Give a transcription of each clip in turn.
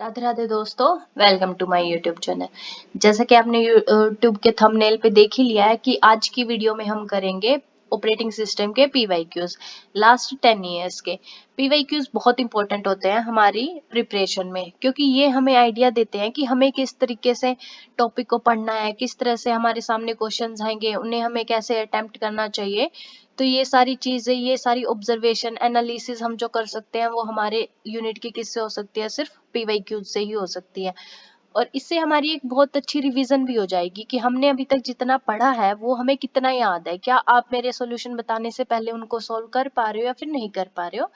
राधे राधे दोस्तों, welcome to my YouTube channel. जैसा कि आपने यूट्यूब के थंबनेल पे देख ही लिया है कि आज की वीडियो में हम करेंगे ऑपरेटिंग सिस्टम के पीवाईक्यूज लास्ट 10 इयर्स के। पीवाईक्यूज बहुत इंपॉर्टेंट होते हैं हमारी प्रिपरेशन में, क्योंकि ये हमें आइडिया देते हैं कि हमें किस तरीके से टॉपिक को पढ़ना है, किस तरह से हमारे सामने क्वेश्चंस आएंगे, उन्हें हमें कैसे अटेम्प्ट करना चाहिए। तो ये सारी चीजें, ये सारी ऑब्जर्वेशन एनालिसिस हम जो कर सकते हैं वो हमारे यूनिट की किससे हो सकती है, सिर्फ पीवाईक्यूज से ही हो सकती है। और इससे हमारी एक बहुत अच्छी रिवीजन भी हो जाएगी कि हमने अभी तक जितना पढ़ा है वो हमें कितना याद है। क्या आप मेरे सॉल्यूशन बताने से पहले उनको सॉल्व कर पा रहे हो या फिर नहीं कर पा रहे हो।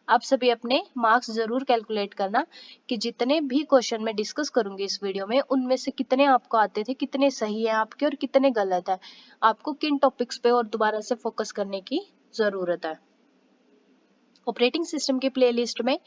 आप सभी अपने मार्क्स जरूर कैलकुलेट करना कि जितने भी क्वेश्चन मैं डिस्कस करूंगी इस वीडियो में, उनमें से कितने आपको आते थे, कितने सही है आपके और कितने गलत है। आपको किन टॉपिक्स पे और दोबारा से फोकस करने की जरूरत है। ऑपरेटिंग सिस्टम की प्लेलिस्ट में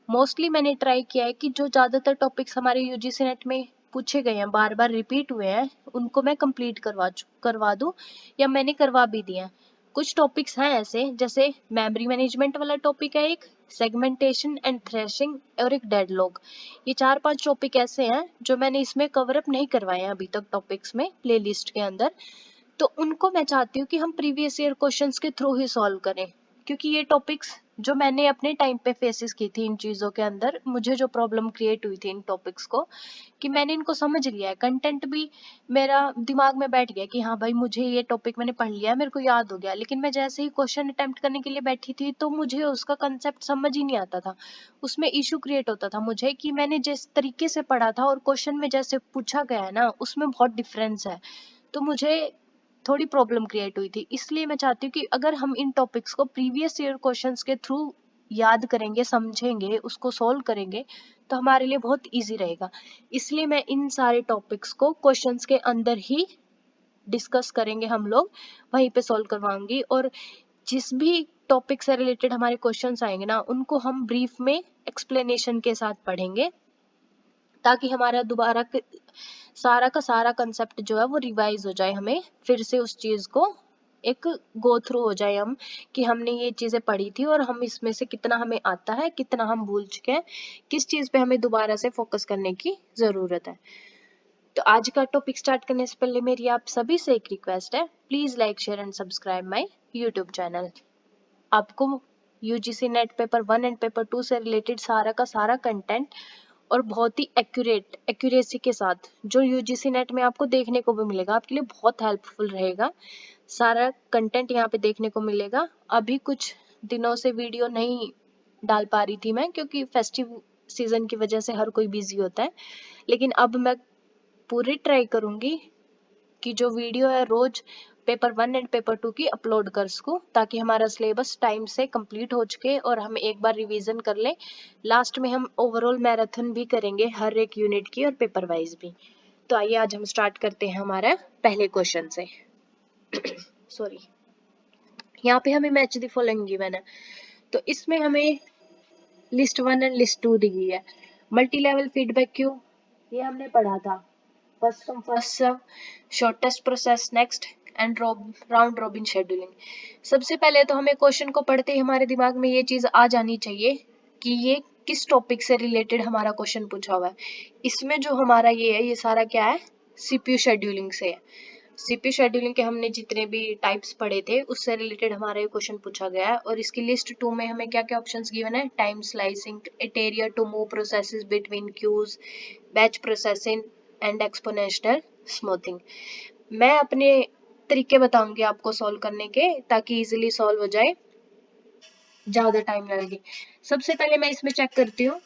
मोस्टली मैंने ट्राई किया है कि जो ज्यादातर टॉपिक्स हमारे यूजीसी नेट में पूछे गए हैं, बार बार रिपीट हुए हैं, उनको मैं कंप्लीट करवा दूं या मैंने करवा भी दिया। कुछ टॉपिक्स हैं ऐसे, जैसे मेमोरी मैनेजमेंट वाला टॉपिक है एक, सेगमेंटेशन एंड थ्रेशिंग और एक डेडलॉग। ये 4-5 टॉपिक ऐसे हैं जो मैंने इसमें कवर अप नहीं करवाए हैं अभी तक टॉपिक्स में प्लेलिस्ट के अंदर। तो उनको मैं चाहती हूँ कि हम प्रीवियस ईयर क्वेश्चंस के थ्रू ही सॉल्व करें, क्योंकि ये टॉपिक्स जो मैंने अपने टाइम पे फेसेस की थी, इन चीजों के अंदर मुझे जो प्रॉब्लम क्रिएट हुई थी इन टॉपिक्स को, कि मैंने इनको समझ लिया है, कंटेंट भी मेरा दिमाग में बैठ गया कि हाँ भाई मुझे ये टॉपिक मैंने पढ़ लिया, मेरे को याद हो गया। लेकिन मैं जैसे ही क्वेश्चन अटेम्प्ट करने के लिए बैठी थी तो मुझे उसका कंसेप्ट समझ ही नहीं आता था। उसमें इशू क्रिएट होता था मुझे कि मैंने जिस तरीके से पढ़ा था और क्वेश्चन में जैसे पूछा गया है ना, उसमें बहुत डिफरेंस है। तो मुझे थोड़ी प्रॉब्लम क्रिएट हुई थी। इसलिए मैं चाहती हूँ कि अगर हम इन टॉपिक्स को प्रीवियस ईयर क्वेश्चंस के थ्रू याद करेंगे, समझेंगे, उसको सॉल्व करेंगे, तो हमारे लिए बहुत इजी रहेगा। इसलिए मैं इन सारे टॉपिक्स को क्वेश्चंस के अंदर ही डिस्कस करेंगे हम लोग, वहीं पे सॉल्व करवाऊंगी। और जिस भी टॉपिक से रिलेटेड हमारे क्वेश्चंस आएंगे ना, उनको हम ब्रीफ में एक्सप्लेनेशन के साथ पढ़ेंगे, ताकि हमारा दोबारा सारा का सारा कंसेप्ट जो है वो रिवाइज हो जाए, हमें फिर से उस चीज को एक गो थ्रू हो जाए हम, कि हमने ये चीजें पढ़ी थी और हम इसमें से कितना हमें आता है, कितना हम भूल चुके हैं, किस चीज पे हमें दोबारा से फोकस करने की जरूरत है। तो आज का टॉपिक स्टार्ट करने से पहले मेरी आप सभी से एक रिक्वेस्ट है, please like share and subscribe my YouTube channel. आपको UGC NET paper 1 and paper 2 से रिलेटेड सारा का सारा कंटेंट और बहुत ही एक्यूरेसी के साथ जो यूजीसी नेट में आपको देखने को भी मिलेगा, आपके लिए बहुत हेल्पफुल रहेगा। सारा कंटेंट यहाँ पे देखने को मिलेगा। अभी कुछ दिनों से वीडियो नहीं डाल पा रही थी मैं, क्योंकि फेस्टिव सीजन की वजह से हर कोई बिजी होता है। लेकिन अब मैं पूरी ट्राई करूंगी कि जो वीडियो है रोज पेपर 1 एंड पेपर 2 की अपलोड कर सकूं, ताकि हमारा सिलेबस टाइम से कंप्लीट हो चुके और हम एक बार रिवीजन कर लें। लास्ट में हम ओवरऑल मैराथन भी करेंगे हर एक यूनिट की और पेपर वाइज भी। तो आइए आज हम स्टार्ट करते हैं हमारा पहले क्वेश्चन से। सॉरी, यहाँ पे हमें मैच द फॉलोइंग गिवन है। तो इसमें हमें लिस्ट 1 एंड लिस्ट 2 दी गई है। मल्टी लेवल फीडबैक क्यू, ये हमने पढ़ा था। First come first serve, shortest process next and round robin scheduling. सबसे पहले तो हमें क्वेश्चन को पढ़ते ही हमारे दिमाग में ये चीज आ जानी चाहिए कि ये किस टॉपिक से रिलेटेड हमारा क्वेश्चन पूछा हुआ है। इसमें जो हमारा ये है, ये सारा क्या है, सीपीयू शेड्यूलिंग से है। सीपीयू शेड्यूलिंग के हमने जितने भी टाइप्स पढ़े थे उससे रिलेटेड हमारा ये क्वेश्चन पूछा गया है। और इसकी लिस्ट 2 में हमें क्या क्या ऑप्शंस गिवन है, time slicing, area to move processes between queues, batch processing and exponential smoothing. मैं अपने तरीके बताऊंगी आपको सॉल्व करने के, ताकि इजीली सॉल्व हो जाए, ज्यादा टाइम ना लगे। सबसे पहले मैं इसमें चेक करती हूँ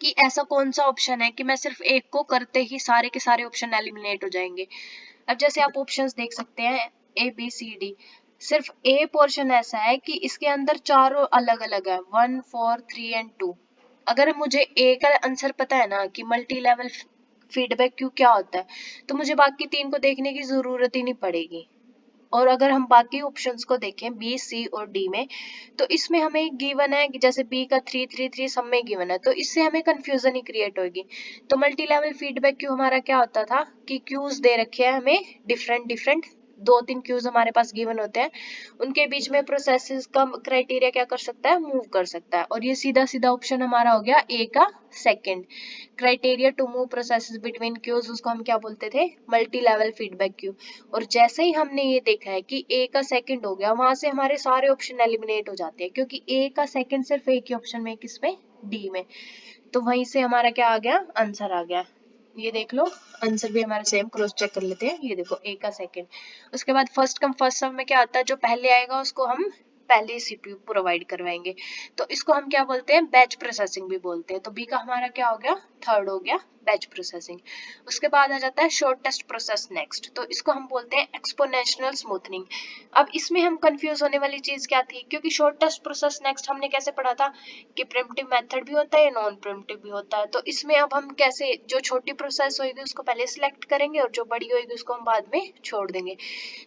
कि ऐसा कौन सा ऑप्शन है कि मैं सिर्फ एक को करते ही सारे के सारे ऑप्शन एलिमिनेट हो जाएंगे। अब जैसे आप ऑप्शंस देख सकते हैं ABCD, सिर्फ ए पोर्शन ऐसा है कि इसके अंदर चारों अलग अलग है, 1, 4, 3 एंड 2। अगर मुझे ए का आंसर पता है ना कि मल्टी लेवल फीडबैक क्यों क्या होता है, तो मुझे बाकी 3 को देखने की जरूरत ही नहीं पड़ेगी। और अगर हम बाकी ऑप्शंस को देखें बी, सी और डी में, तो इसमें हमें गिवन है कि जैसे बी का 3, 3, 3 सब में गिवन है, तो इससे हमें कंफ्यूजन ही क्रिएट होगी। तो मल्टी लेवल फीडबैक क्यू हमारा क्या होता था कि क्यूज दे रखे हैं हमें डिफरेंट डिफरेंट दो तीन क्यूज हमारे पास गिवन होते हैं, उनके बीच में प्रोसेसेस का क्राइटेरिया क्या कर सकता है, मूव कर सकता है। और ये सीधा सीधा ऑप्शन हमारा हो गया ए का second. Criteria to move processes between queues, उसको हम क्या बोलते थे, मल्टी लेवल फीडबैक क्यू। और जैसे ही हमने ये देखा है कि ए का सेकंड हो गया, वहां से हमारे सारे ऑप्शन एलिमिनेट हो जाते हैं, क्योंकि ए का सेकंड सिर्फ एक ही ऑप्शन में, किसमें, डी में। तो वहीं से हमारा क्या आ गया, आंसर आ गया। ये देख लो, आंसर भी हमारा सेम, क्रॉस चेक कर लेते हैं। ये देखो ए का सेकंड। उसके बाद फर्स्ट कम फर्स्ट सर्व में क्या आता है, जो पहले आएगा उसको हम पहले सीपीयू प्रोवाइड करवाएंगे। तो इसको हम क्या बोलते हैं, बैच प्रोसेसिंग भी बोलते हैं। तो बी का हमारा क्या हो गया, थर्ड हो गया, बैच प्रोसेसिंग। उसके बाद आ जाता है शॉर्टेस्ट प्रोसेस नेक्स्ट, तो इसको हम बोलते हैं एक्सपोनेंशियल स्मूथनिंग। अब इसमें हम कंफ्यूज होने वाली चीज क्या थी, क्योंकि शॉर्टेस्ट प्रोसेस नेक्स्ट हमने कैसे पढ़ा था कि प्रिमिटिव मेथड भी होता है या नॉन प्रिमिटिव भी होता है। तो इसमें अब हम कैसे, जो छोटी प्रोसेस होगी उसको पहले सिलेक्ट करेंगे और जो बड़ी होगी उसको हम बाद में छोड़ देंगे।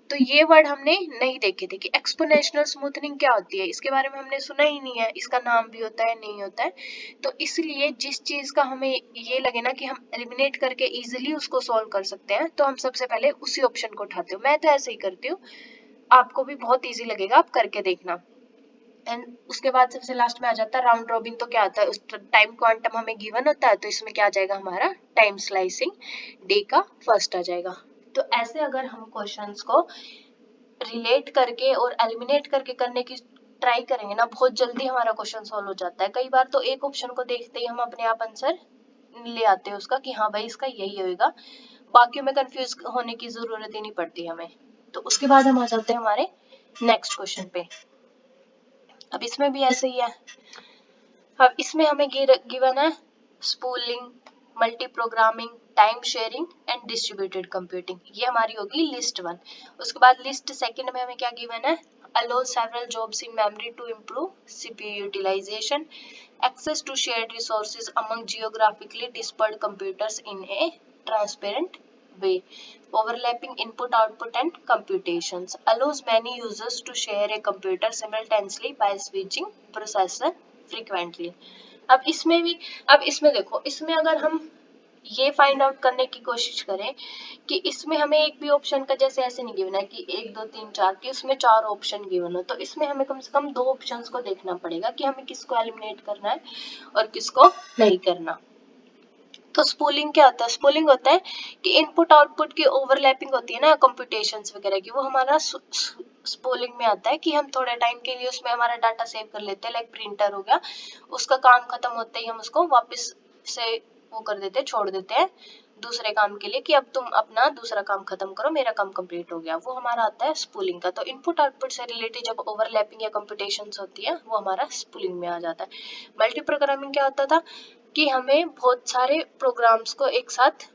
तो ये वर्ड हमने नहीं देखे थे कि एक्सपोनेंशियल स्मूथनिंग क्या होती है, इसके बारे में हमने सुना ही नहीं है, इसका नाम भी होता है नहीं होता है। तो इसलिए जिस चीज का हमें ये लगे ना कि हम एलिमिनेट करके इजीली उसको सॉल्व कर सकते हैं, तो हम सबसे पहले उसी ऑप्शन को उठाते हो। मैं तो ऐसे ही करती हूँ, आपको भी बहुत इजी लगेगा, आप करके देखना। एंड उसके बाद सबसे लास्ट में आ जाता है राउंड रॉबिन। तो क्या होता है, उस टाइम क्वांटम हमें गिवन होता है, तो इसमें क्या आ जाएगा हमारा टाइम स्लाइसिंग, डे का फर्स्ट आ जाएगा। तो ऐसे अगर हम क्वेश्चंस को रिलेट करके और एलिमिनेट करके करने की ट्राई करेंगे ना, बहुत जल्दी हमारा क्वेश्चन सॉल्व हो जाता है। कई बार तो एक ऑप्शन को देखते ही हम अपने आप आंसर ले आते हैं उसका, कि हाँ भाई इसका यही होगा, बाकियों में कंफ्यूज होने की जरूरत ही नहीं पड़ती हमें। तो उसके बाद हम आ जाते हैं हमारे नेक्स्ट क्वेश्चन पे। अब इसमें भी ऐसे ही है। अब इसमें हमें गिवन है spooling, multi programming, time sharing and distributed computing. ये हमारी होगी लिस्ट वन। उसके बाद लिस्ट सेकंड में हमें क्या गिवन है, allow several jobs in memory to improve CPU utilization, access to shared resources among geographically dispersed computers in a transparent way, overlapping input output and computations, allows many users to share a computer simultaneously by switching processor frequently। अब इसमें देखो, इसमें अगर हम ये find out करने की कोशिश करें कि इसमें हमें एक भी ऑप्शन का, जैसे ऐसे नहीं गिवन है कि 1 2 3 4 की, उसमें 4 ऑप्शन गिवन हो, तो इसमें हमें कम से कम 2 ऑप्शंस को देखना पड़ेगा कि हमें किसको एलिमिनेट करना है और किसको नहीं करना। तो स्पूलिंग क्या होता है, स्पूलिंग होता है कि इनपुट आउटपुट की ओवरलैपिंग होती है ना कंप्यूटेशंस वगैरह की, वो हमारा स्पूलिंग में आता है कि हम थोड़े टाइम के लिए उसमें हमारा डाटा सेव कर लेते हैं, लाइक प्रिंटर हो गया, उसका काम खत्म होते ही हम उसको वापस से वो कर देते हैं, छोड़ देते हैं दूसरे काम के लिए, कि अब तुम अपना दूसरा काम खत्म करो, मेरा काम कंप्लीट हो गया। वो हमारा आता है स्पूलिंग का। तो इनपुट आउटपुट से रिलेटेड जब ओवरलैपिंग या कंप्यूटेशंस होती है, वो हमारा स्पूलिंग में आ जाता है। मल्टी प्रोग्रामिंग क्या होता था कि हमें बहुत सारे प्रोग्राम्स को एक साथ,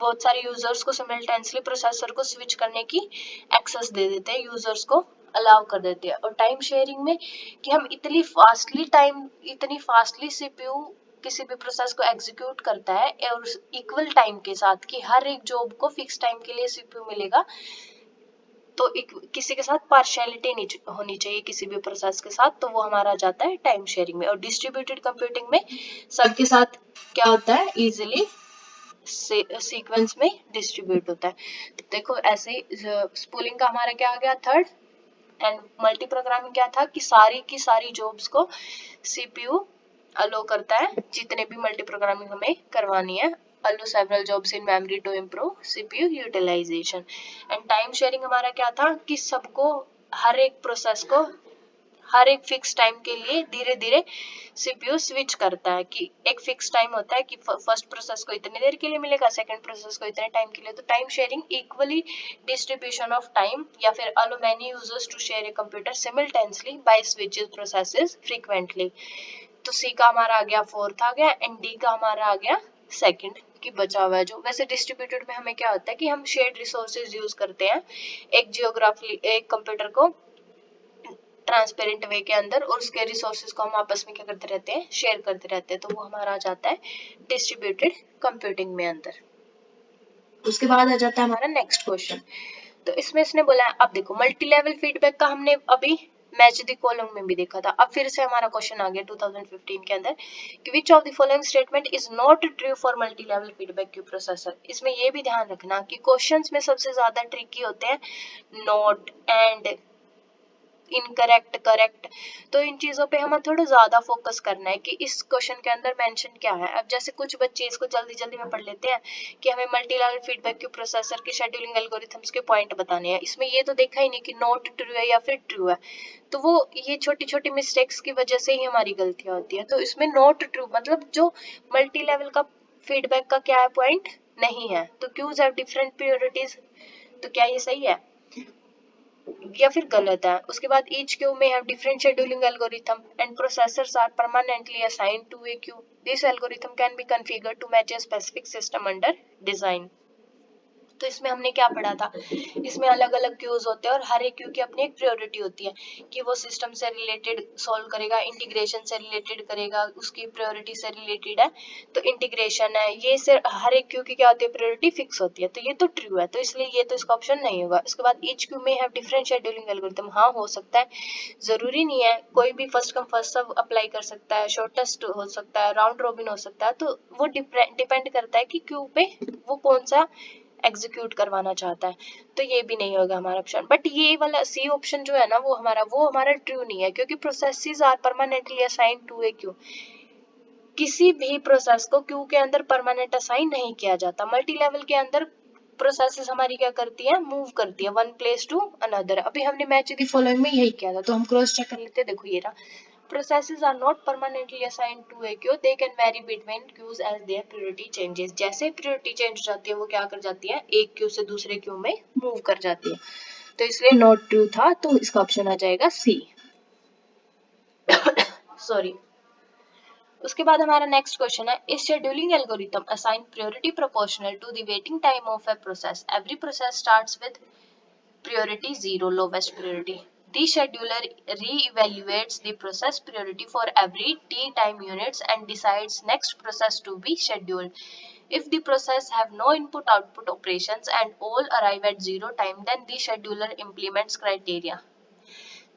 बहुत सारे यूजर्स को सिमल्टेनियसली प्रोसेसर को स्विच करने की एक्सेस दे देते हैं, यूजर्स को अलाउ कर देते हैं। और टाइम शेयरिंग में कि हम इतनी फास्टली सीपीयू किसी भी प्रोसेस को एग्जीक्यूट करता है और इक्वल टाइम के साथ, कि हर एक जॉब को फिक्स टाइम के लिए सीपीयू मिलेगा, तो किसी के साथ पार्शियलिटी नहीं होनी चाहिए किसी भी प्रोसेस के साथ, तो वो हमारा जाता है टाइम शेयरिंग में। और डिस्ट्रीब्यूटेड कंप्यूटिंग में सबके साथ क्या होता है, इजीली सीक्वेंस में डिस्ट्रीब्यूट होता है। तो देखो ऐसे ही स्पूलिंग का हमारा क्या आ गया, थर्ड। एंड मल्टी प्रोग्रामिंग क्या था कि सारी की सारी जॉब्स को सीपीयू अलो करता है, जितने भी मल्टी प्रोग्रामिंग हमें करवानी है, allow several jobs in memory to improve CPU utilization। And time sharing हमारा क्या था कि सबको, हर एक प्रोसेस को हर एक फिक्स टाइम के लिए धीरे धीरे सीपीयू स्विच करता है, कि एक फिक्स टाइम होता है कि फर्स्ट प्रोसेस को इतनी देर के लिए मिलेगा, सेकंड प्रोसेस को इतने टाइम के लिए। तो time sharing equally distribution of time, या फिर allow many users to share a computer simultaneously by switching processes frequently. तो सी का हमारा आ गया फोर्थ आ गया, एंड डी का हमारा आ गया सेकंड की बचा हुआ है। जो वैसे डिस्ट्रीब्यूटेड में हमें क्या होता है कि हम शेयर्ड रिसोर्सेज यूज करते हैं एक कंप्यूटर को ट्रांसपेरेंट वे के अंदर, और उसके रिसोर्सेज को हम आपस में क्या करते रहते हैं, शेयर करते रहते हैं। तो वो हमारा आ जाता है डिस्ट्रीब्यूटेड कंप्यूटिंग में अंदर। उसके बाद आ जाता है हमारा नेक्स्ट क्वेश्चन। तो इसमें इसने बोला है, अब देखो मल्टी लेवल फीडबैक का हमने अभी मैच द फॉलोइंग में भी देखा था। अब फिर से हमारा क्वेश्चन आ गया 2015 के अंदर कि विच of the following statement is not true for multi level feedback queue processor. इसमें ये भी ध्यान रखना कि क्वेश्चंस में सबसे ज्यादा ट्रिकी होते हैं नॉट, एंड, इनकरेक्ट, करेक्ट। तो इन चीजों पे हमें थोड़ा ज्यादा फोकस करना है कि इस क्वेश्चन के अंदर मेंशन क्या है। अब जैसे कुछ बच्चे इसको जल्दी जल्दी में पढ़ लेते हैं कि हमें multi level feedback queue processor के शेड्यूलिंग एल्गोरिथम्स के पॉइंट बताने हैं। इसमें ये तो देखा ही नहीं कि नॉट ट्रू है या फिर ट्रू है, तो वो ये छोटी छोटी मिस्टेक्स की वजह से ही हमारी गलतियां होती है। तो इसमें नॉट ट्रू मतलब जो मल्टी लेवल का फीडबैक का क्या है पॉइंट नहीं है। तो क्यूज हैव डिफरेंट प्रायोरिटीज, तो क्या ये सही है या फिर गलत है। उसके बाद ईच क्यू में have different scheduling algorithm and processors are permanently assigned to a queue. This algorithm can be configured to match a specific system under design। तो इसमें हमने क्या पढ़ा था, इसमें अलग अलग क्यूज होते हैं और हर एक क्यू की अपनी एक प्रायोरिटी होती है कि वो सिस्टम से रिलेटेड सॉल्व करेगा, इंटीग्रेशन से रिलेटेड करेगा, उसकी प्रायोरिटी से रिलेटेड है तो इंटीग्रेशन है। ये सिर्फ हर एक क्यू की क्या होती है प्रायोरिटी फिक्स होती है। तो ये तो ट्रू है, तो इसलिए ये तो इसका ऑप्शन नहीं होगा। उसके बाद ईच क्यू में हैव डिफरेंट शेड्यूलिंग एल्गोरिथम, हाँ हो सकता है, जरूरी नहीं है, कोई भी first come first serve apply कर सकता है, शॉर्टेस्ट हो सकता है, राउंड रॉबिन हो सकता है। तो वो डिपेंड करता है कि क्यू पे वो कौन सा एग्जीक्यूट करवाना चाहता है। तो ये भी नहीं होगा हमारा ऑप्शन। बट ये वाला सी ऑप्शन जो है ना वो हमारा ट्रू नहीं है, क्योंकि processes are permanently assigned to a queue. किसी भी प्रोसेस को क्यू के अंदर परमानेंट असाइन नहीं किया जाता। मल्टी लेवल के अंदर प्रोसेसेस हमारी क्या करती है, मूव करती है वन प्लेस टू अनदर। अभी हमने मैच द फॉलोइंग में यही किया था, तो हम क्रॉस चेक कर लेते हैं। देखो ये रहा, processes are not permanently assigned to a queue, they can vary between queues as their priority changes। जैसे priority change हो जाती है वो क्या कर जाती है, एक क्यू से दूसरे क्यू में मूव कर जाती है। तो इसलिए नॉट ट्रू था, तो इसका ऑप्शन आ जाएगा सी। सॉरी। उसके बाद हमारा नेक्स्ट क्वेश्चन है, इस scheduling algorithm assign priority proportional to the waiting time of a process. Every process starts with priority 0, lowest priority. The scheduler re-evaluates the process priority for every t time units and decides next process to be scheduled. If the process have no input-output operations and all arrive at 0 time, then the scheduler implements criteria।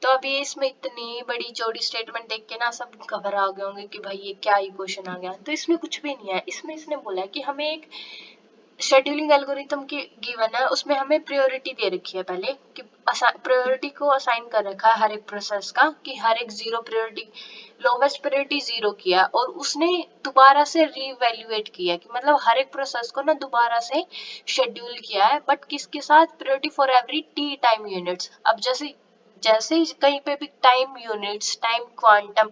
तो अभी इसमें इतनी बड़ी चौड़ी statement देख के ना सब घबरा गए होंगे कि भाई ये क्या ही क्वेश्चन आ गया। तो इसमें कुछ भी नहीं है, इसमें इसने बोला है कि हमें एक शेड्यूलिंग एल्गोरिथम की गिवन है, उसमें हमें प्रायोरिटी दे रखी है पहले कि प्रायोरिटी को असाइन कर रखा है हर एक प्रोसेस का कि हर एक zero priority, lowest priority zero किया और उसने दोबारा से रीवैल्यूएट किया कि मतलब हर एक प्रोसेस को ना दोबारा से शेड्यूल किया है, बट किसके साथ, priority for every T time units. अब जैसे जैसे ही कहीं पे भी टाइम यूनिट्स, टाइम क्वांटम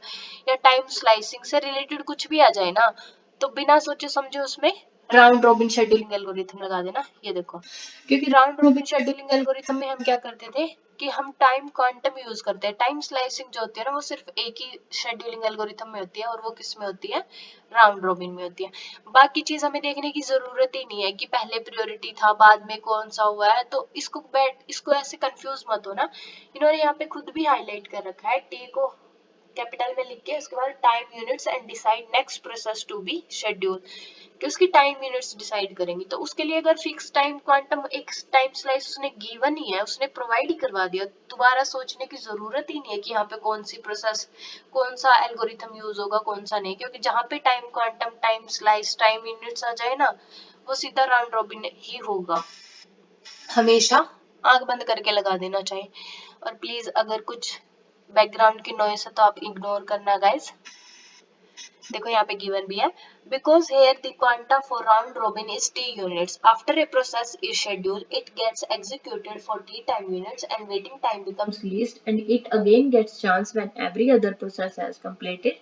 या टाइम स्लाइसिंग से रिलेटेड कुछ भी आ जाए ना, तो बिना सोचे समझे उसमें राउंड रॉबिन शेड्यूलिंग एल्गोरिथम लगा देना। ये देखो, क्योंकि राउंड रॉबिन शेड्यूलिंग एल्गोरिथम में हम क्या करते थे कि हम टाइम क्वांटम यूज करते हैं। टाइम स्लाइसिंग जो होती है ना वो सिर्फ एक ही शेड्यूलिंग एल्गोरिथम में होती है और वो किस में होती है, राउंड रॉबिन में होती है। बाकी चीज हमें देखने की जरूरत ही नहीं है कि पहले प्रायोरिटी था बाद में कौन सा हुआ है। तो इसको ऐसे कंफ्यूज मत हो ना। इन्होंने यहाँ पे खुद भी हाईलाइट कर रखा है, टी को कैपिटल में लिख के उसके बाद time units and decide next process to be schedule, कि उसकी टाइम यूनिट्स डिसाइड करेंगी। तो उसके लिए अगर फिक्स टाइम क्वांटम एक टाइम स्लाइस उसने गिवन ही है, उसने प्रोवाइड ही करवा दिया, दोबारा सोचने की जरूरत ही नहीं है कि यहाँ पे कौन सी प्रोसेस, कौन सा एल्गोरिथम यूज होगा कौन सा नहीं, क्योंकि जहाँ पे time quantum, time slice, time units आ जाए ना वो सीधा राउंड रॉबिन ही होगा। हमेशा आंख बंद करके लगा देना चाहिए। और प्लीज अगर कुछ बैकग्राउंड की नॉइस है तो आप इग्नोर करना गाइस। देखो यहाँ पे गिवन भी है, because here the quanta for round robin is T units, after a process is schedule it gets executed for T time units and waiting time becomes least and it again gets chance when every other process has completed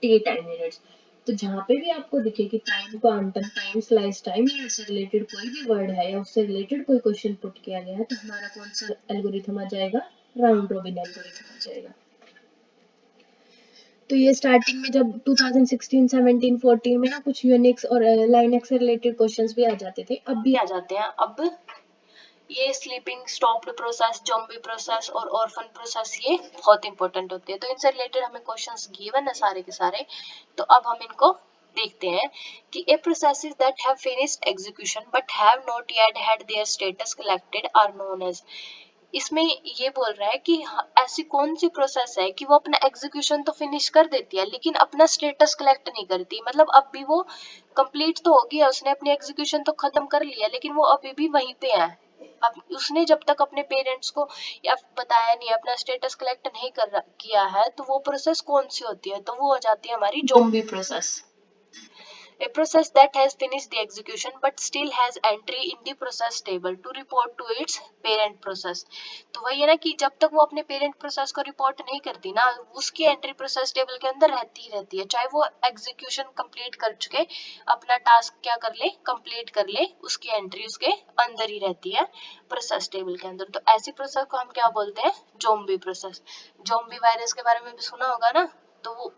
T time units. तो जहाँ पे भी आपको दिखे कि time quantum, time slice, time unit से related कोई भी वर्ड है या उससे रिलेटेड कोई क्वेश्चन पुट किया गया है तो हमारा कौन सा एल्गोरिथम आ जाएगा, राउंड रोबिन एल्गोरिथम आ जाएगा। तो ये स्टार्टिंग में जब 2016, 17, 14 में ना कुछ यूनिक्स और लाइनक्स से रिलेटेड क्वेश्चंस भी आ जाते थे, अब भी आ जाते हैं। अब ये sleeping, stopped process, zombie process और ऑर्फन प्रोसेस ये बहुत इंपॉर्टेंट होते हैं। तो इनसे रिलेटेड हमें क्वेश्चंस गिवन है सारे के सारे। तो अब हम इनको देखते हैं कि a processes that have finished execution but have not yet had their status collected are known as. इसमें ये बोल रहा है कि ऐसी कौन सी प्रोसेस है कि वो अपना एग्जीक्यूशन तो फिनिश कर देती है लेकिन अपना स्टेटस कलेक्ट नहीं करती। मतलब अब भी वो कंप्लीट तो हो गया, उसने अपनी एग्जीक्यूशन तो खत्म कर लिया लेकिन वो अभी भी वहीं पे है। अब उसने जब तक अपने पेरेंट्स को या बताया नहीं, अपना स्टेटस कलेक्ट नहीं किया है, तो वो प्रोसेस कौन सी होती है? तो वो हो जाती है हमारी zombie process. A process that has finished the execution but still has entry in the process table to report to its parent process। तो वही है ना कि जब तक वो अपने पेरेंट प्रोसेस को रिपोर्ट नहीं करती ना, उसकी एंट्री प्रोसेस टेबल के अंदर रहती ही रहती है, चाहे वो एग्जीक्यूशन कंप्लीट कर चुके, अपना टास्क क्या कर ले, कंप्लीट कर ले, उसकी एंट्री उसके अंदर ही रहती है प्रोसेस टेबल के अंदर। तो ऐसी प्रोसेस को हम क्या बोलते हैं? Zombie process. ज़ॉम्बी वायरस के बारे में भी सुना होगा ना, तो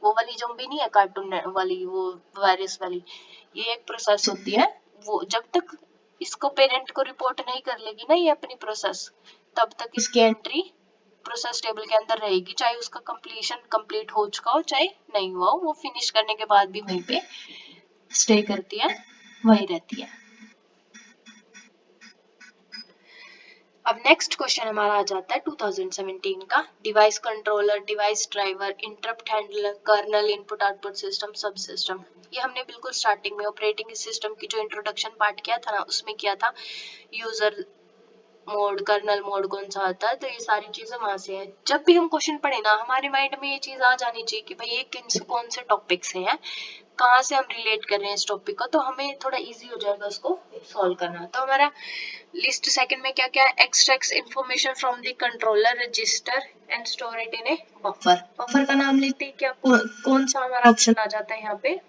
वो वाली ज़ॉम्बी नहीं है कार्टून वाली, वो वायरस वाली, ये एक प्रोसेस होती है। वो जब तक इसको पेरेंट को रिपोर्ट नहीं कर लेगी ना ये अपनी प्रोसेस, तब तक इसकी एंट्री प्रोसेस टेबल के अंदर रहेगी, चाहे उसका कंप्लीशन कंप्लीट हो चुका हो चाहे नहीं हुआ हो, वो फिनिश करने के बाद भी वहीं पे स्टे करती है, वहीं रहती है। अब नेक्स्ट क्वेश्चन हमारा आ जाता है 2017 का, device controller, device driver, interrupt handler, kernel, input output system, सब सिस्टम। ये हमने बिल्कुल स्टार्टिंग में ऑपरेटिंग सिस्टम की जो इंट्रोडक्शन पार्ट किया था ना, उसमें किया था। यूजर मोड, कर्नल मोड कौन सा आता है, तो ये सारी चीजें वहां से है। जब भी हम क्वेश्चन पढ़े ना, हमारे माइंड में ये चीज आ जानी चाहिए कि भाई ये कौन से टॉपिक्स हैं, कहाँ से हम रिलेट कर रहे हैं इस टॉपिक को, तो हमें थोड़ा इजी हो जाएगा उसको सॉल्व करना। तो हमारा लिस्ट सेकंड में क्या क्या है? Extracts information from the controller register and store it in A buffer. Buffer का नाम लेते हैं क्या, कौन सा हमारा ऑप्शन आ जाता है यहाँ पे?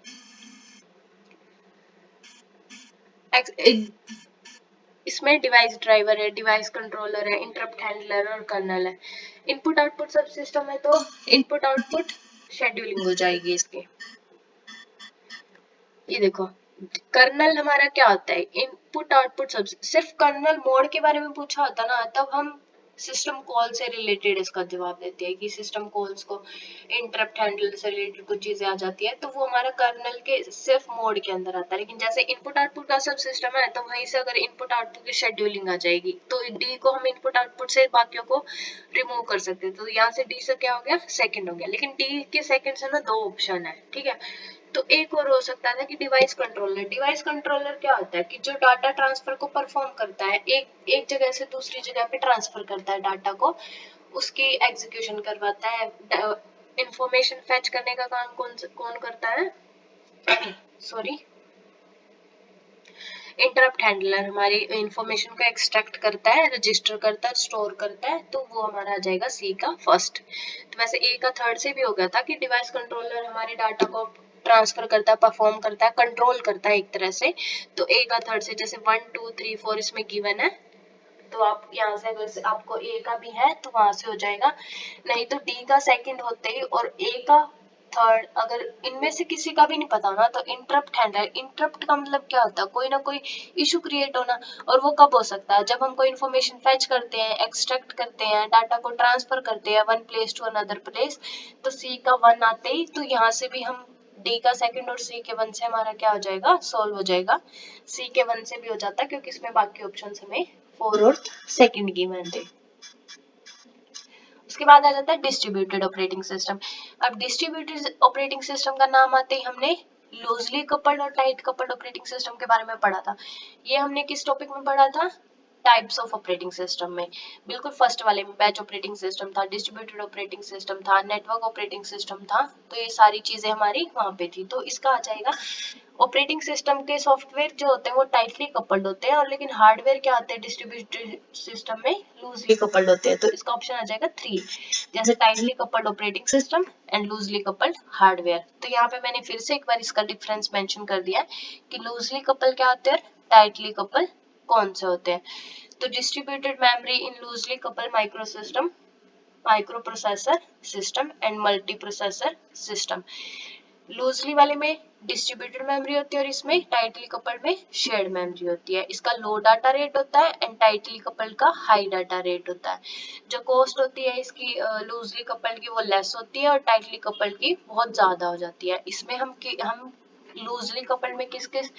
इसमें डिवाइस ड्राइवर है, डिवाइस कंट्रोलर है, इंटरप्ट हैंडलर और कर्नल है। इनपुट आउटपुट सब सिस्टम है, तो इनपुट आउटपुट शेड्यूलिंग हो जाएगी इसकी। ये देखो, कर्नल हमारा क्या होता है? इनपुट आउटपुट सब। सिर्फ कर्नल मोड के बारे में पूछा होता ना, तब हम सिस्टम कॉल से रिलेटेड इसका जवाब देते हैं कि सिस्टम कॉल्स को इंटरप्ट हैंडलर से रिलेटेड कुछ चीजें आ जाती है, तो वो हमारा कर्नल के सिर्फ मोड के अंदर आता है। लेकिन जैसे इनपुट आउटपुट का सब सिस्टम है, तो वहीं से अगर इनपुट आउटपुट की शेड्यूलिंग आ जाएगी, तो डी को हम इनपुट आउटपुट से बाकियों को रिमूव कर सकते हैं। तो यहाँ से डी से क्या हो गया? सेकंड हो गया। लेकिन डी के सेकंड से ना दो ऑप्शन है, ठीक है। तो एक और हो सकता था कि डिवाइस कंट्रोलर। डिवाइस कंट्रोलर क्या होता है कि जो डाटा ट्रांसफर को परफॉर्म करता है, एक जगह से दूसरी जगह पे ट्रांसफर करता है डाटा को, उसकी एग्जीक्यूशन करवाता है। इंफॉर्मेशन फेच करने का काम कौन करता है? सॉरी, इंटरप्ट हैंडलर हमारी इंफॉर्मेशन को एक्सट्रैक्ट करता है, रजिस्टर करता है, स्टोर करता है, तो वो हमारा आ जाएगा सी का फर्स्ट। तो वैसे ए का थर्ड से भी हो गया था कि डिवाइस कंट्रोलर हमारे डाटा को ट्रांसफर करता है, परफॉर्म करता है, कंट्रोल करता है एक तरह से। तो ए का थर्ड से, जैसे 1 2 3 4 इसमें गिवन है, तो आप यहाँ से अगर आपको ए का भी है तो वहां से हो जाएगा, नहीं तो डी का सेकंड होते ही और ए का थर्ड, अगर इनमें से किसी का भी नहीं पता ना, तो इंटरप्ट हैंडलर। इंटरप्ट का मतलब क्या होता है? कोई ना कोई इशू क्रिएट होना। और वो कब हो सकता है? जब हम कोई इन्फॉर्मेशन फेच करते हैं, एक्सट्रैक्ट करते हैं, डाटा को ट्रांसफर करते हैं one place to another place, तो सी का वन आते ही, तो यहाँ से भी हम डी का सेकंड और सी के वन से हमारा क्या हो जाएगा? सॉल्व हो जाएगा। सी के वन से भी हो जाता है क्योंकि इसमें बाकी ऑप्शन हमें फोर और सेकंड गिवन थे। उसके बाद आ जाता है डिस्ट्रीब्यूटेड ऑपरेटिंग सिस्टम। अब डिस्ट्रीब्यूटेड ऑपरेटिंग सिस्टम का नाम आते ही हमने लूजली कपल्ड और टाइट कपल्ड ऑपरेटिंग सिस्टम के बारे में पढ़ा था। ये हमने किस टॉपिक में पढ़ा था? टाइप्स ऑफ ऑपरेटिंग सिस्टम में। बिल्कुल फर्स्ट वाले में बैच ऑपरेटिंग सिस्टम था, डिस्ट्रीब्यूटेड ऑपरेटिंग सिस्टम था, नेटवर्क ऑपरेटिंग सिस्टम था, तो ये सारी चीजें हमारी वहां पे थी। तो इसका आ जाएगा, ऑपरेटिंग सिस्टम के सॉफ्टवेयर जो होते हैं वो टाइटली कपल्ड होते हैं, और लेकिन हार्डवेयर क्या होते हैं डिस्ट्रीब्यूटेड सिस्टम में? लूजली कपल्ड होते हैं। तो इसका ऑप्शन आ जाएगा 3, जैसे tightly coupled operating system and loosely coupled hardware. तो यहाँ पे मैंने फिर से एक बार इसका डिफरेंस मेंशन कर दिया है कि लूजली कपल क्या होते हैं, टाइटली कपल कौन से होते हैं। तो distributed memory in loosely couple micro system, micro processor system and multi processor system. Loosely वाले में डिस्ट्रीब्यूटेड मेमोरी होती है और इसमें टाइटली कपल्ड में शेयर्ड मेमोरी होती है। इसका लो डाटा रेट होता है एंड टाइटली कपल्ड का हाई डाटा रेट होता है। जो कॉस्ट होती है इसकी लूजली कपल्ड की वो लेस होती है और टाइटली कपल्ड की बहुत ज्यादा हो जाती है। इसमें हम लूजली कपल्ड में किस किस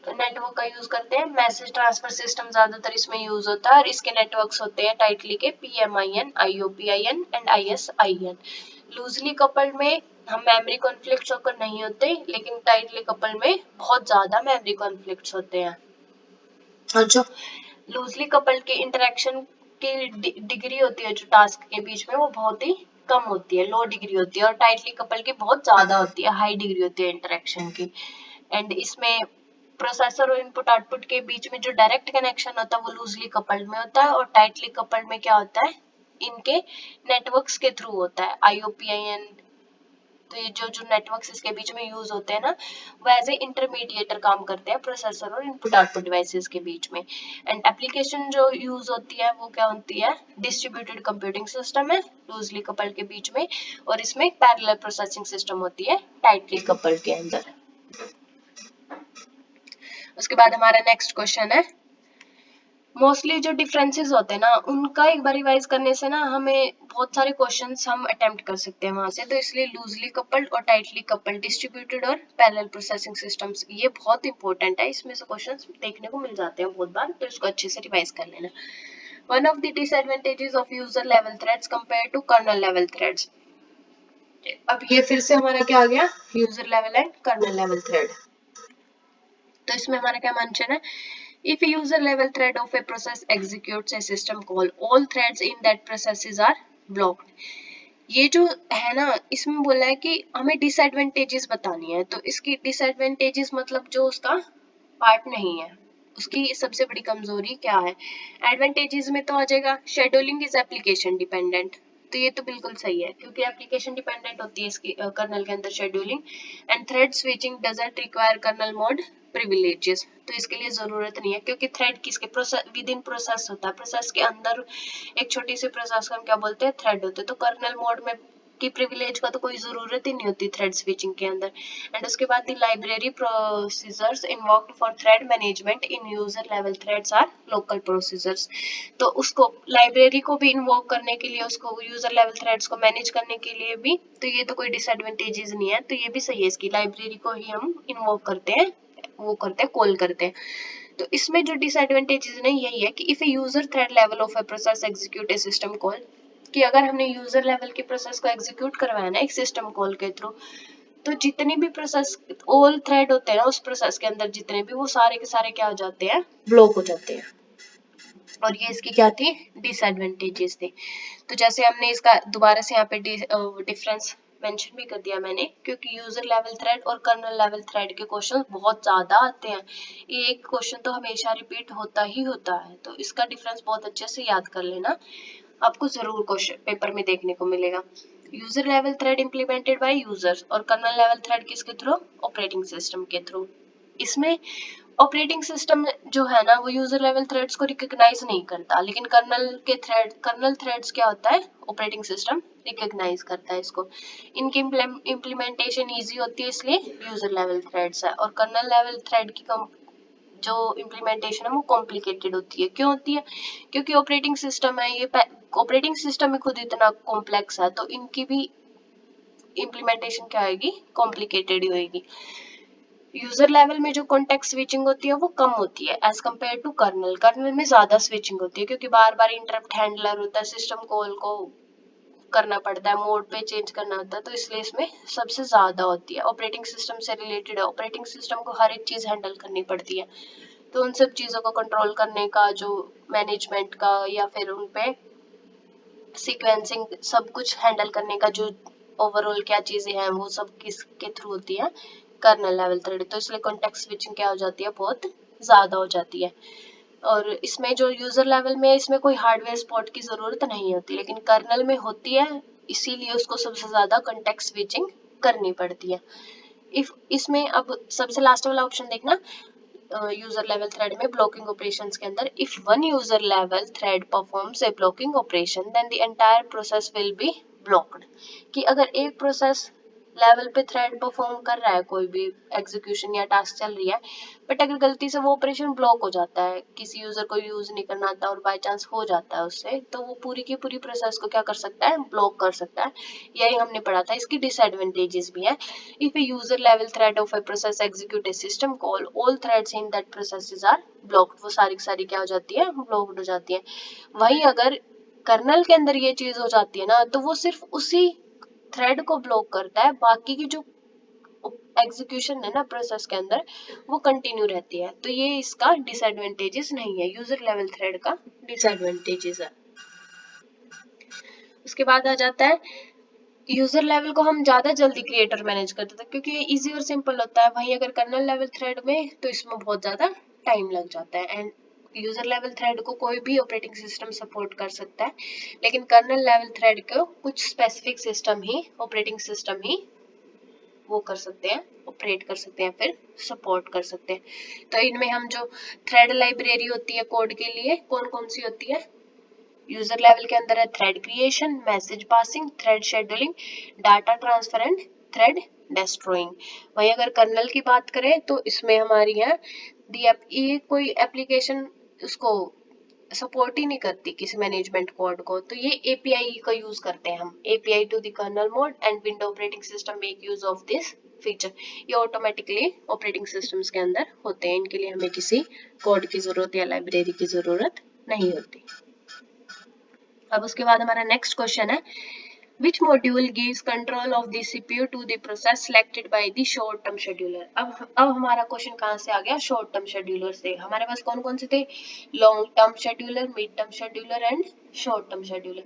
नेटवर्क का यूज करते हैं। मैसेज ट्रांसफर सिस्टम ज्यादातर इसमें यूज होता है और इसके नेटवर्क्स होते हैं टाइटली के PMIN, IOPIN and ISIN। Loosely coupled में हम मेमोरी कॉन्फ्लिक्ट्स होकर नहीं होते, लेकिन टाइटली कपल्ड में बहुत ज्यादा मेमोरी कॉन्फ्लिक्ट्स होते हैं। और जो लूजली कपल्ड के इंटरेक्शन की डिग्री होती है जो टास्क के बीच में, वो बहुत ही कम होती है, लो डिग्री होती है, और टाइटली कपल्ड की बहुत ज्यादा होती है, हाई डिग्री होती है इंटरेक्शन की। एंड इसमें प्रोसेसर और इनपुट आउटपुट के बीच में जो डायरेक्ट कनेक्शन होता है वो लूजली कपल्ड में होता है, और टाइटली कपल्ड में क्या होता है, इनके नेटवर्क्स के थ्रू होता है, IOPIN। तो ये जो नेटवर्क्स इसके बीच में यूज होते हैं ना, वो एज ए इंटरमीडिएटर काम करते हैं प्रोसेसर और इनपुट आउटपुट डिवाइसेस के बीच में। एंड एप्लीकेशन जो यूज होती है वो क्या होती है, डिस्ट्रीब्यूटेड कंप्यूटिंग सिस्टम है लूजली कपल्ड के बीच में, और इसमें पैरेलल प्रोसेसिंग सिस्टम होती है टाइटली कपल्ड के अंदर। उसके बाद हमारा नेक्स्ट क्वेश्चन है, मोस्टली जो डिफरेंसेस होते हैं ना, उनका एक बार रिवाइज करने से ना हमें बहुत सारे क्वेश्चंस हम अटेम्प्ट कर सकते हैं वहां से। तो इसलिए लूजली कपल्ड और टाइटली कपल्ड, डिस्ट्रीब्यूटेड और पैरेलल प्रोसेसिंग सिस्टम्स, ये बहुत इंपॉर्टेंट है, इसमें से क्वेश्चंस देखने को मिल जाते हैं बहुत बार, तो इसको अच्छे से रिवाइज कर लेना। One of the disadvantages of user level threads compare to kernel level threads. अब ये फिर से हमारा क्या आ गया, user level and kernel level thread. तो इसमें हमारा क्या मेंशन है, if a user level thread of a process executes a system call, all threads in that processes are blocked। ये जो है ना, इसमें बोला है कि हमें डिसएडवांटेजेस बतानी है। तो इसकी डिसएडवांटेजेस मतलब जो उसका पार्ट नहीं है, उसकी सबसे बड़ी कमजोरी क्या है। एडवांटेजेस में तो आ जाएगा, शेड्यूलिंग इज एप्लीकेशन डिपेंडेंट। तो ये तो बिल्कुल सही है, क्योंकि एप्लीकेशन डिपेंडेंट होती है इसकी कर्नल के अंदर scheduling. And thread switching doesn't require kernel mode privileges. तो इसके लिए जरूरत नहीं है, क्योंकि थ्रेड किसके प्रोसेस विद इन प्रोसेस होता है, प्रोसेस के अंदर एक छोटी सी प्रोसेस को हम क्या बोलते हैं, थ्रेड होते हैं। तो कर्नल मोड में की प्रिविलेज का तो कोई जरूरत ही नहीं होती थ्रेड स्विचिंग के अंदर। एंड उसके बाद the library procedures invoked for thread management in user level threads are local procedures. तो उसको लाइब्रेरी को भी इन्वोक करने के लिए, उसको यूजर लेवल थ्रेड्स को मैनेज करने के लिए भी, तो ये तो कोई डिसएडवांटेजेस नहीं है, तो ये भी सही है, इसकी लाइब्रेरी को ही हम इन्वोक करते हैं, वो करते हैं, कॉल करते हैं। तो इसमें जो डिसएडवांटेजेस नहीं यही है कि if a user thread level of a process execute a system call, कि अगर हमने यूजर लेवल के प्रोसेस को एग्जीक्यूट करवाया ना एक सिस्टम कॉल के थ्रू, तो जितनी भी प्रोसेस ऑल थ्रेड होते हैं ना उस प्रोसेस के अंदर, जितने भी, वो सारे के सारे क्या हो जाते हैं, ब्लॉक हो जाते हैं। और ये इसकी क्या थी, डिसएडवांटेजेस थे। तो जैसे हमने इसका दोबारा से यहाँ पे डिफरेंस मेंशन भी कर दिया मैंने, क्योंकि यूजर लेवल थ्रेड और कर्नल लेवल थ्रेड के क्वेश्चन बहुत ज्यादा आते हैं, एक क्वेश्चन तो हमेशा रिपीट होता ही होता है। तो इसका डिफरेंस बहुत अच्छे से याद कर लेना, आपको जरूर क्वेश्चन पेपर में देखने को मिलेगा। User level thread implemented bye users और कर्नल लेवल थ्रेड किसके थ्रू, ऑपरेटिंग सिस्टम के थ्रू। इसमें ऑपरेटिंग सिस्टम जो है ना वो यूजर लेवल थ्रेड्स को रिकॉग्नाइज नहीं करता, लेकिन कर्नल थ्रेड्स क्या होता है, ऑपरेटिंग सिस्टम रिकॉग्नाइज करता है इसको। इनकी इम्प्लीमेंटेशन इजी होती है, इसलिए यूजर लेवल थ्रेड्स है। और कर्नल लेवल थ्रेड की जो इम्प्लीमेंटेशन है वो कॉम्प्लिकेटेड होती है। क्यों होती है, क्योंकि ऑपरेटिंग सिस्टम है, ये ऑपरेटिंग सिस्टम ही खुद इतना कॉम्प्लेक्स है, तो इनकी भी इम्प्लीमेंटेशन क्या होगी, कॉम्प्लिकेटेड ही होगी। यूजर लेवल में जो कॉन्टेक्स्ट स्विचिंग होती है वो कम होती है as compare to kernel. Kernel में ज्यादा स्विचिंग होती है, क्योंकि बार बार इंटरप्ट हैंडलर होता है, सिस्टम कॉल को करना पड़ता है, मोड पे चेंज करना होता है, तो इसलिए इसमें सबसे ज्यादा होती है। ऑपरेटिंग सिस्टम से रिलेटेड है, ऑपरेटिंग सिस्टम को हर एक चीज हैंडल करनी पड़ती है, तो उन सब चीजों को कंट्रोल करने का, जो मैनेजमेंट का या फिर उन पे सीक्वेंसिंग सब कुछ हैंडल करने का, जो ओवरऑल क्या चीजें हैं वो सब किसके थ्रू होती है, कर्नल लेवल थ्रेड। तो इसलिए कॉन्टेक्स्ट स्विचिंग क्या हो जाती है, बहुत ज्यादा हो जाती है। और इसमें जो यूजर लेवल में इसमें कोई हार्डवेयर सपोर्ट की जरूरत नहीं होती, लेकिन कर्नल में होती है, इसीलिए उसको सबसे ज्यादा कॉन्टेक्स्ट स्विचिंग करनी पड़ती है। इफ इसमें अब सबसे लास्ट वाला ऑप्शन देखना, यूजर लेवल थ्रेड में ब्लॉकिंग ऑपरेशंस के अंदर, if one user level thread performs a blocking operation then the entire process will be blocked. कि अगर एक प्रोसेस लेवल पे थ्रेड परफॉर्म कर रहा है, कोई भी एग्जीक्यूशन या टास्क चल रही है, बट अगर गलती से वो ऑपरेशन ब्लॉक हो जाता है, किसी यूजर को यूज नहीं करना आता और बाय चांस हो जाता है उससे, तो वो पूरी की पूरी प्रोसेस को क्या कर सकता है, ब्लॉक कर सकता है। यही हमने पढ़ा था। इसकी डिसएडवांटेजेस भी है। If a user level thread of a process execute a system call, all threads in that process are blocked, वो सारी की सारी क्या हो जाती है, ब्लॉक्ड हो जाती है। वहीं अगर कर्नल के अंदर ये चीज हो जाती है ना, तो वो सिर्फ उसी थ्रेड को ब्लॉक करता है, बाकी की जो एग्जीक्यूशन है ना प्रोसेस के अंदर, वो कंटिन्यू रहती है। तो ये इसका डिसएडवांटेजेस नहीं है, यूजर लेवल थ्रेड का डिसएडवांटेजेस है। उसके बाद आ जाता है यूजर लेवल को हम ज्यादा जल्दी क्रिएट और मैनेज कर देते हैं, क्योंकि ये इजी और सिंपल होता है। वहीं अगर कर्नल लेवल थ्रेड में तो इसमें बहुत ज्यादा टाइम लग जाता है। एंड यूजर लेवल थ्रेड को कोई भी ऑपरेटिंग सिस्टम सपोर्ट कर सकता है, लेकिन कर्नल लेवल थ्रेड को कुछ स्पेसिफिक सिस्टम ही, ऑपरेटिंग सिस्टम ही वो कर सकते हैं, ऑपरेट कर सकते हैं, फिर सपोर्ट कर सकते हैं। तो इनमें हम जो थ्रेड लाइब्रेरी होती है कोड के लिए, कौन कौन सी होती है, यूजर लेवल के अंदर है thread creation, message passing, thread scheduling, data transfer and thread destroying. वहीं अगर कर्नल की बात करें तो इसमें हमारी है ये कोई एप्लीकेशन उसको सपोर्ट ही नहीं करती किसी मैनेजमेंट कोड को, तो ये एपीआई का यूज करते हैं हम, API to the kernel mode and window operating system make use of this feature. ये ऑटोमेटिकली ऑपरेटिंग सिस्टम्स के अंदर होते हैं, इनके लिए हमें किसी कोड की जरूरत या लाइब्रेरी की जरूरत नहीं होती। अब उसके बाद हमारा नेक्स्ट क्वेश्चन है, which module gives control of the CPU to the process selected by the short term scheduler। अब हमारा क्वेश्चन कहाँ से आ गया, शॉर्ट टर्म शेड्यूलर से। हमारे पास कौन कौन से थे, long term scheduler, mid term scheduler and short term scheduler.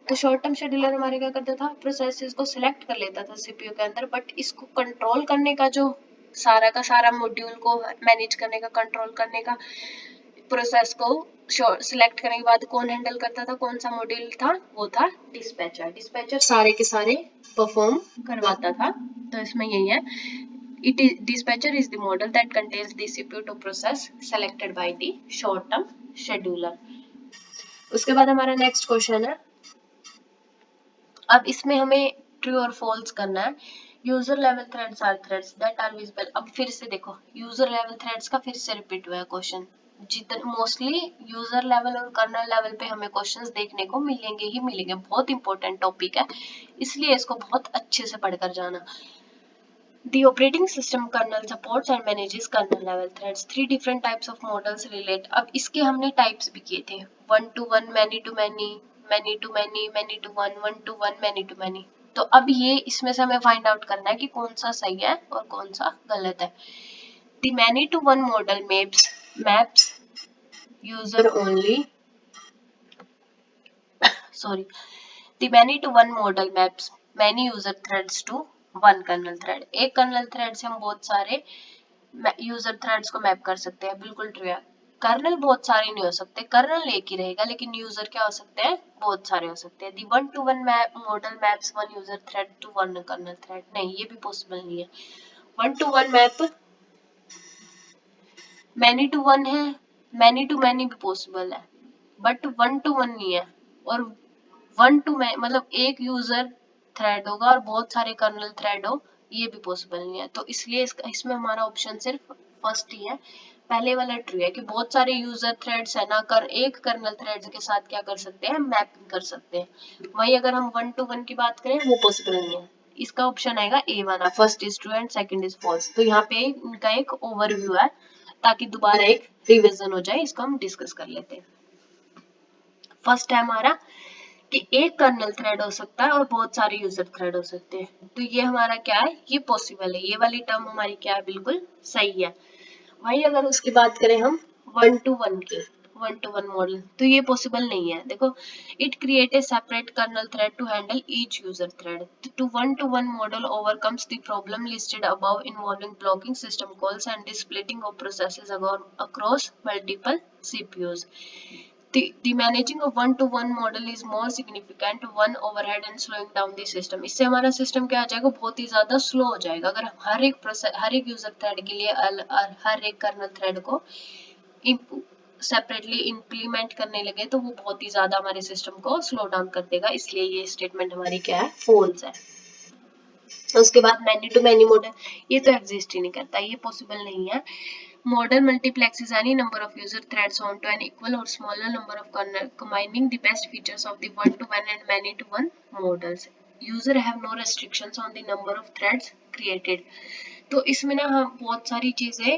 तो शॉर्ट टर्म शेड्यूलर हमारे क्या करता था, प्रोसेसेस को सिलेक्ट कर लेता था सीपीयू के अंदर, बट इसको कंट्रोल करने का जो सारा का सारा मॉड्यूल को मैनेज करने का, कंट्रोल करने का, प्रोसेस को सिलेक्ट करने के बाद कौन हैंडल करता था, कौन सा मॉड्यूल था, वो था डिस्पैचर। डिस्पैचर सारे के सारे परफॉर्म करवाता था। तो इसमें यही है, it is dispatcher is the model that contains the CPU to process selected by the short term scheduler। उसके बाद हमारा नेक्स्ट क्वेश्चन है, अब इसमें हमें ट्रू और फॉल्स करना है। User level threads are threads that are visible. अब फिर से देखो, यूजर लेवल थ्रेड्स का फिर से रिपीट हुआ है क्वेश्चन। जितने मोस्टली यूजर लेवल और कर्नल लेवल पे हमें क्वेश्चंस देखने को मिलेंगे ही मिलेंगे, बहुत इंपॉर्टेंट टॉपिक है, इसलिए इसको बहुत अच्छे से पढ़कर जाना। The operating system kernel supports and manages kernel level threads. Three different types of models relate। अब इसके हमने टाइप्स भी किए थे, 1 to 1, many to many, many to many, many to 1, 1 to 1, many to many। तो अब ये इसमें से हमें फाइंड आउट करना है कि कौन सा सही है और कौन सा गलत है। The many to 1 model maps user only sorry The many to one model maps many user threads to one kernel thread। एक कर्नल थ्रेड से हम बहुत सारे यूजर थ्रेड्स को मैप कर सकते हैं, बिल्कुल ट्रू है। कर्नल बहुत सारे नहीं हो सकते, कर्नल एक ही रहेगा, लेकिन यूजर क्या हो सकते हैं, बहुत सारे हो सकते हैं। The 1 to 1 model maps one user thread to one kernel thread, नहीं ये भी पॉसिबल नहीं है। 1 to 1 map many to one है, मैनी टू मैनी भी पॉसिबल है, बट 1 to 1 नहीं है। और 1 to मतलब एक यूजर थ्रेड होगा और बहुत सारे कर्नल थ्रेड हो, ये भी पॉसिबल नहीं है। तो इसलिए इसमें हमारा ऑप्शन सिर्फ फर्स्ट ही है, पहले वाला ट्रू है कि बहुत सारे यूजर थ्रेड्स है ना, एक कर्नल थ्रेड के साथ क्या कर सकते हैं, मैपिंग कर सकते हैं। वही अगर हम 1 to 1 की बात करें, वो पॉसिबल नहीं है। इसका ऑप्शन आएगा ए वाला, first is true and second is false. तो यहाँ पे इनका एक ओवरव्यू है, ताकि दोबारा एक रिवीजन हो जाए, इसको हम डिस्कस कर लेते हैं। फर्स्ट है हमारा कि एक कर्नल थ्रेड हो सकता है और बहुत सारे यूजर थ्रेड हो सकते हैं। तो ये हमारा क्या है, ये पॉसिबल है, ये वाली टर्म हमारी क्या है, बिल्कुल सही है। वही अगर उसकी बात करें हम 1 to 1 की, 1 to 1 मॉडल, तो ये पॉसिबल नहीं है। देखो, it create a separate kernel thread to handle each user thread. To 1 to 1 model overcomes the problem listed above involving blocking system calls and the splitting of processes across multiple CPUs. The managing of 1 to 1 model is more significant one overhead and slowing down the system। इससे हमारा system क्या हो जाएगा, बहुत ही ज्यादा slow हो जाएगा। अगर हर एक यूजर थ्रेड के लिए हर एक कर्नल थ्रेड को सेपरेटली इंप्लीमेंट करने लगे, तो वो बहुत ही ज्यादा हमारे सिस्टम को स्लो डाउन कर देगा। इसलिए ये स्टेटमेंट हमारी क्या है, फॉल्स है। उसके बाद मैनी टू मैनी मॉडल, ये तो एग्जिस्ट ही नहीं करता, ये पॉसिबल नहीं है। Model multiplexes any number of user threads onto an equal or smaller number of kernel, combining the best features of the one-to-one and many-to-one models. User have no restrictions on the number of threads created. तो इसमें ना हम बहुत सारी चीजें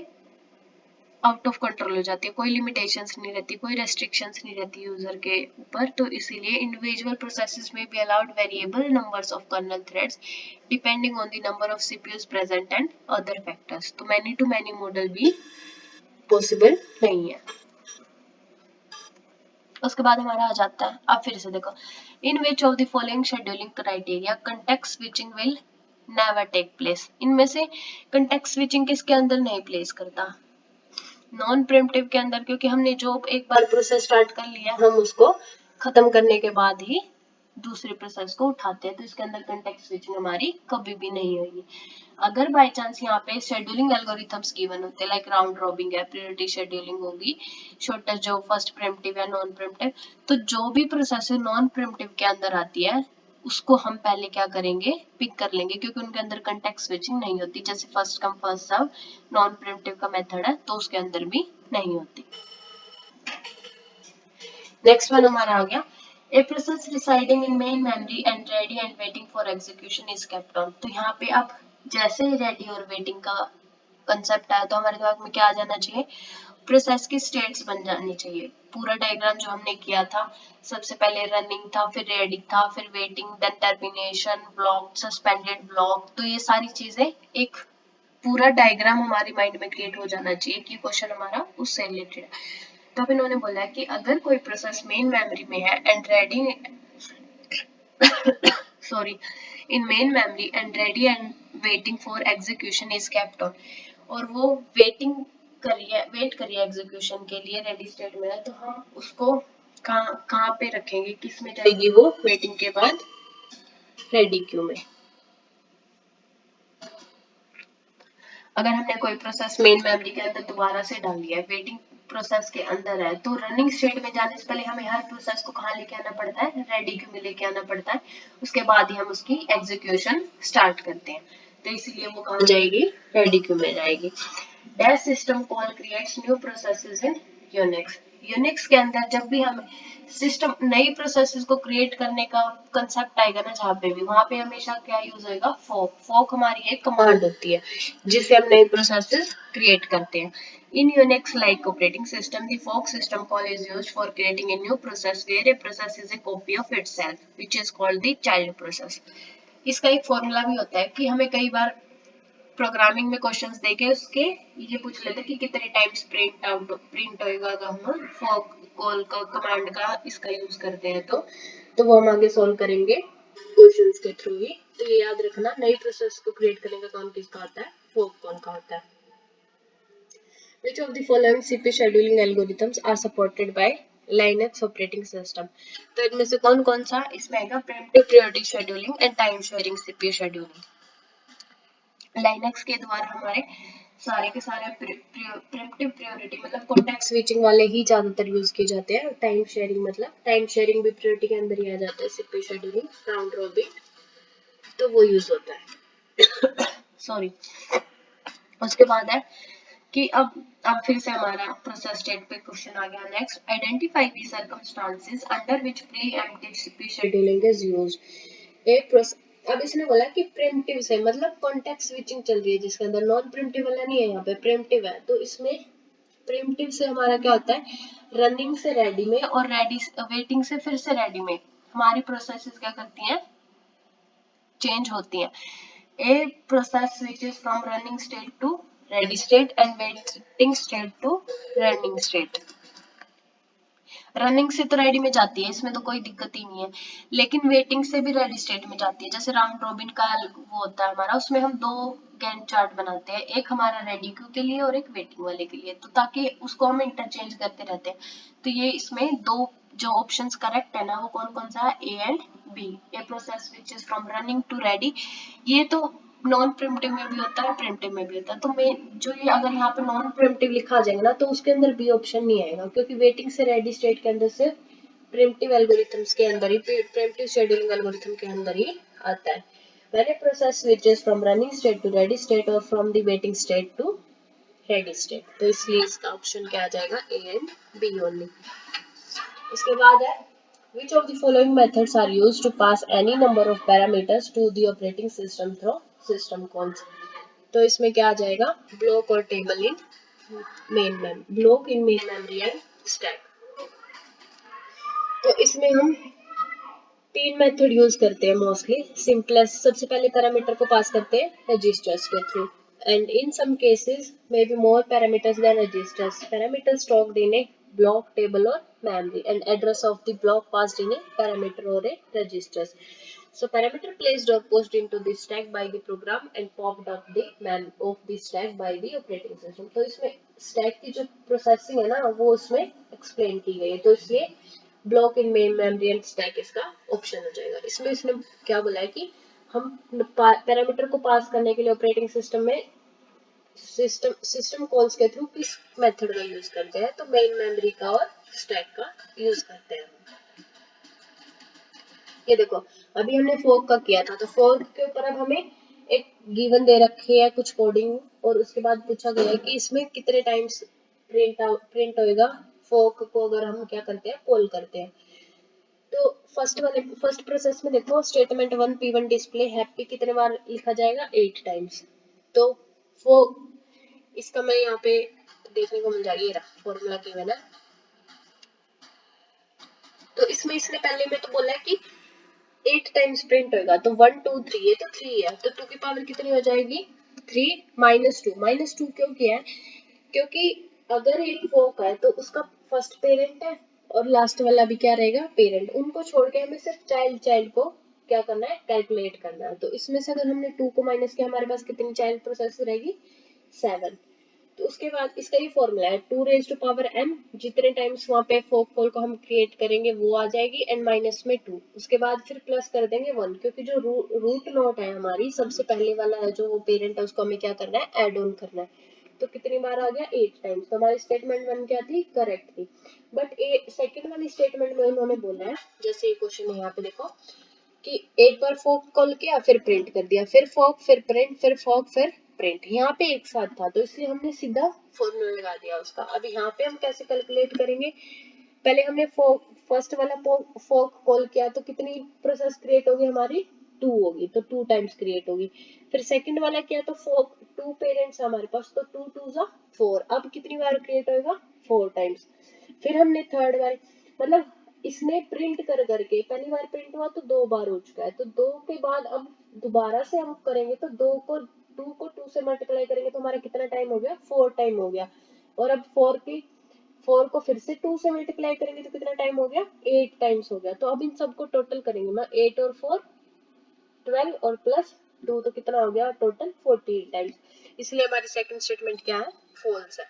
out of control हो जाती है, कोई लिमिटेशंस नहीं रहती, कोई रेस्ट्रिक्शंस नहीं रहती यूजर के ऊपर। तो इसीलिए इंडिविजुअल प्रोसेसेस में be allowed variable numbers of kernel threads depending on the number of CPUs present and other factors. तो मैनी टू मैनी मॉडल भी पॉसिबल नहीं है। उसके बाद हमारा आ जाता है, अब फिर से देखो, in which of the following scheduling criteria context switching will never take place. इनमें से कंटेक्स्ट स्विचिंग किसके अंदर नहीं प्लेस करता? नॉन प्रिमिटिव के अंदर, क्योंकि हमने जो एक बार प्रोसेस स्टार्ट कर लिया हम उसको खत्म करने के बाद ही दूसरे प्रोसेस को उठाते हैं, तो इसके अंदर कंटेक्स्ट स्विचिंग हमारी कभी भी नहीं होगी। अगर बाय चांस यहाँ पे शेड्यूलिंग एल्गोरिथम्स गिवन होते लाइक राउंड रॉबिन है, प्रायोरिटी शेड्यूलिंग होगी, शॉर्टेस्ट जो फर्स्ट प्रिमिटिव या नॉन प्रिमिटिव, तो जो भी प्रोसेस नॉन प्रिमिटिव के अंदर आती है उसको हम पहले क्या करेंगे, पिक कर लेंगे, क्योंकि उनके अंदर कंटेक्स्ट स्विचिंग नहीं होती। जैसे first come first serve non primitive का मेथड है, तो उसके अंदर भी नहीं होती। नेक्स्ट वन हमारा आ गया, A process residing in main memory and ready and waiting for execution is kept on। तो यहाँ पे अब जैसे रेडी और वेटिंग का कंसेप्ट आया तो हमारे दिमाग में क्या आ जाना चाहिए, प्रोसेस की स्टेट्स बन जानी चाहिए। पूरा डायग्राम जो हमने किया था, सबसे पहले रनिंग था, फिर रेडी था, फिर waiting, then termination block, suspended block. तो ये सारी चीजें एक पूरा डायग्राम हमारे माइंड में क्रिएट हो जाना चाहिए कि क्वेश्चन हमारा उससे रिलेटेड है। तो अब इन्होंने बोला कि अगर कोई प्रोसेस मेन मेमोरी में है and ready sorry in main memory and ready and waiting for execution is kept on, और वो वेट करिए एग्जीक्यूशन के लिए, रेडी स्टेट में है, तो हम उसको कहाँ पे रखेंगे, किस में जाएगी वो वेटिंग के बाद, रेडी क्यू में। अगर हमने कोई प्रोसेस मेन मेमोरी के अंदर दोबारा से डाल दिया है, वेटिंग प्रोसेस के अंदर है, तो रनिंग स्टेट में जाने से पहले हमें हर प्रोसेस को कहाँ लेके आना पड़ता है, रेडी क्यू में लेके आना पड़ता है। उसके बाद ही हम उसकी एग्जीक्यूशन स्टार्ट करते हैं, तो इसीलिए वो कहाँ जाएगी, रेडी क्यू में जाएगी। Dash system call creates new processes इन यूनिक्स। यूनिक्स के अंदर जब भी हम सिस्टम नई प्रोसेसेस को क्रिएट करने का कंसेप्ट आएगा ना, जहाँ पे भी, वहां पे हमेशा क्या यूज होएगा, फोक। फोक हमारी एक कमांड होती है जिससे हम नई प्रोसेसेस क्रिएट करते हैं। In Unix like operating system, the fork system call is used for creating a new process where a process is a copy of itself, which is called the child process। इसका एक formula भी होता है कि हमें कई बार programming में questions देके उसके ये पूछ लेते कि कितने टाइम्स प्रिंट होएगा अगर हम फॉर कॉल का कमांड का इसका यूज करते हैं, तो वो हम आगे सॉल्व करेंगे क्वेश्चंस के थ्रू ही। तो ये याद रखना, नई प्रोसेस को क्रिएट करने का काम किसका होता है, फॉर्क कॉल का होता है। Which of the following CPU scheduling algorithms are supported by Linux operating system? तो इनमें से कौन कौन सा इसमें आएगा, pre-emptive priority scheduling and time sharing CPU scheduling. Linux के द्वारा हमारे सारे के सारे प्रीएम्प्टिव प्रायोरिटी मतलब कॉन्टेक्स्ट स्विचिंग वाले ही ज्यादातर यूज किए जाते हैं। टाइम शेयरिंग मतलब टाइम शेयरिंग भी प्रायोरिटी के अंदर ही आ जाता है, सीपीयू शेड्यूलिंग, राउंड रॉबिन, तो वो यूज होता है। सॉरी। उसके बाद है कि अब फिर से हमारा प्रोसेस स्टेट पे क्वेश्चन आ गया। Next, identify the circumstances under which pre-emptive CPU scheduling is used. एक अब इसने बोला कि प्रिमिटिव से मतलब कॉन्टेक्स्ट स्विचिंग चल रही है जिसके अंदर, नॉन प्रिमिटिव वाला नहीं है, यहाँ पे प्रिमिटिव है। तो इसमें प्रिमिटिव से हमारा क्या होता है, रनिंग से रेडी में और रेडी वेटिंग से फिर से रेडी में हमारी प्रोसेसेस क्या करती हैं, चेंज होती हैं। A process switches from running state to ready state and waiting state to running state। Running से तो रेडी में जाती है, इसमें तो कोई दिक्कत ही नहीं है, लेकिन वेटिंग से भी रेडी स्टेट में जाती है। जैसे राउंड रॉबिन का वो होता है हमारा, उसमें हम दो गैंट चार्ट बनाते हैं, एक हमारा रेडी क्यू के लिए और एक वेटिंग वाले के लिए, तो ताकि उसको हम इंटरचेंज करते रहते हैं। तो ये इसमें दो जो ऑप्शंस करेक्ट है ना, वो कौन कौन सा है, A and B. A process which is from running to ready, ये तो नॉन प्रिमिटिव में भी होता है, प्रिमिटिव में भी होता है। तो मैं जो ये अगर यहाँ पे नॉन प्रिमिटिव लिखा आ जाएगा ना, तो उसके अंदर बी ऑप्शन नहीं आएगा, क्योंकि वेटिंग से रेडी स्टेट के अंदर से प्रिमिटिव एल्गोरिथम्स के अंदर ही, प्रिमिटिव शेड्यूलिंग एल्गोरिथम के अंदर ही आता है। When a process switches from running state to ready state or from the waiting state to ready state, तो इसलिए इसका ऑप्शन क्या आ जाएगा, ए एंड बी ओनली। उसके बाद है which of the following methods are used to pass any number of parameters to the operating system through system calls। तो इसमें क्या आ जाएगा, ब्लॉक और table in block in main memory and stack. तो इसमें हम तीन मेथड यूज करते हैं मोस्टली। सिंपलेस्ट, सबसे पहले पैरामीटर को पास करते हैं रजिस्टर्स के थ्रू, and in some cases may be more parameters than registers. Parameter stocked in a block, table or memory, and address of the block passed in a parameter or a registers. So parameter placed or pushed into the stack by the program and popped up the man of the stack by the operating system। तो इसमें stack की जो processing है ना वो उसमें explain की गई है, तो इसलिए block in main memory and stack इसका ऑप्शन हो जाएगा। इसमें इसने क्या बोला है कि हम पैरामीटर को पास करने के लिए ऑपरेटिंग सिस्टम में सिस्टम कॉल्स के थ्रू किस मेथड का यूज करते हैं, तो मेन मेमोरी का और स्टैक का यूज करते हैं। ये देखो अभी हमने फोर्क का किया था, तो फोर्क के ऊपर अब हमें एक गिवन दे रखी है कुछ कोडिंग, और उसके बाद पूछा गया है कि इसमें कितने टाइम्स प्रिंट होएगा फोर्क को अगर हम क्या करते हैं, पोल करते हैं। तो फर्स्ट प्रोसेस में देखो स्टेटमेंट 1 P1 डिस्प्ले हैप्पी कितने बार लिखा जाएगा, 8 टाइम्स। तो वो इसका मैं यहाँ पे देखने को मिल जाएगी, ये रहा फॉर्मूला गिवन है। तो इसमें इसने पहले में तो बोला है कि 8 टाइम्स प्रिंट होगा, तो 1 2 3, ये तो 3 है, तो 2 की पावर कितनी हो जाएगी, 3 -2 क्यों किया है, क्योंकि अगर एक फोक है तो उसका फर्स्ट पेरेंट है और लास्ट वाला भी क्या रहेगा, पेरेंट। उनको छोड़ के हमें सिर्फ चाइल्ड को क्या करना है, कैलकुलेट करना है। तो इसमें से अगर हमने 2 को माइनस किया, हमारे पास कितनी चाइल्ड प्रोसेस रहेगी, 7। तो उसके बाद इसका ये फॉर्मूला है 2 रेज टू पावर m, जितने टाइम्स वहां पे फोक पोल को हम क्रिएट करेंगे वो आ जाएगी, एंड माइनस में 2, उसके बाद फिर प्लस कर देंगे 1, क्योंकि जो रूट नोट है हमारी सबसे पहले वाला है जो वो पेरेंट है, उसको हमें क्या करना है, ऐड ऑन करना है। तो कितनी बार आ गया, 8 टाइम्स। तो हमारी स्टेटमेंट 1 क्या थी, करेक्ट थी। बट सेकंड वाली स्टेटमेंट में उन्होंने बोला है, जैसे ये क्वेश्चन है यहाँ पे देखो कि एक बार फोक कॉल किया फिर प्रिंट कर दिया, फिर फोक फिर प्रिंट फिर फोक फिर प्रिंट, यहाँ पे एक साथ था, तो इसलिए हमने सीधा फॉर्मूला लगा दिया उसका। अब यहाँ पे हम कैसे कैलकुलेट करेंगे, पहले हमने फर्स्ट वाला फोक कॉल किया तो कितनी प्रोसेस क्रिएट होगी हमारी, 2 होगी, तो 2 टाइम्स क्रिएट होगी। फिर सेकंड वाला किया तो फोक 2 पेरेंट्स हमारे पास, तो 2 2 जा 4, अब कितनी बार क्रिएट होगा, 4 टाइम्स। फिर हमने थर्ड बार, मतलब इसने प्रिंट कर करके पहली बार प्रिंट हुआ तो 2 बार हो चुका है, तो 2 के बाद अब दोबारा से हम करेंगे तो 2 को 2 से मल्टीप्लाई करेंगे तो हमारा कितना टाइम हो गया, 4 टाइम हो गया। और अब 4 को फिर से 2 से मल्टीप्लाई करेंगे तो कितना टाइम हो गया, 8 टाइम्स हो गया। तो अब इन सबको टोटल करेंगे ना, 8 और 4 12 और प्लस 2, तो कितना हो गया टोटल 14 टाइम्स। इसलिए हमारी सेकंड स्टेटमेंट क्या है, फॉल्स है।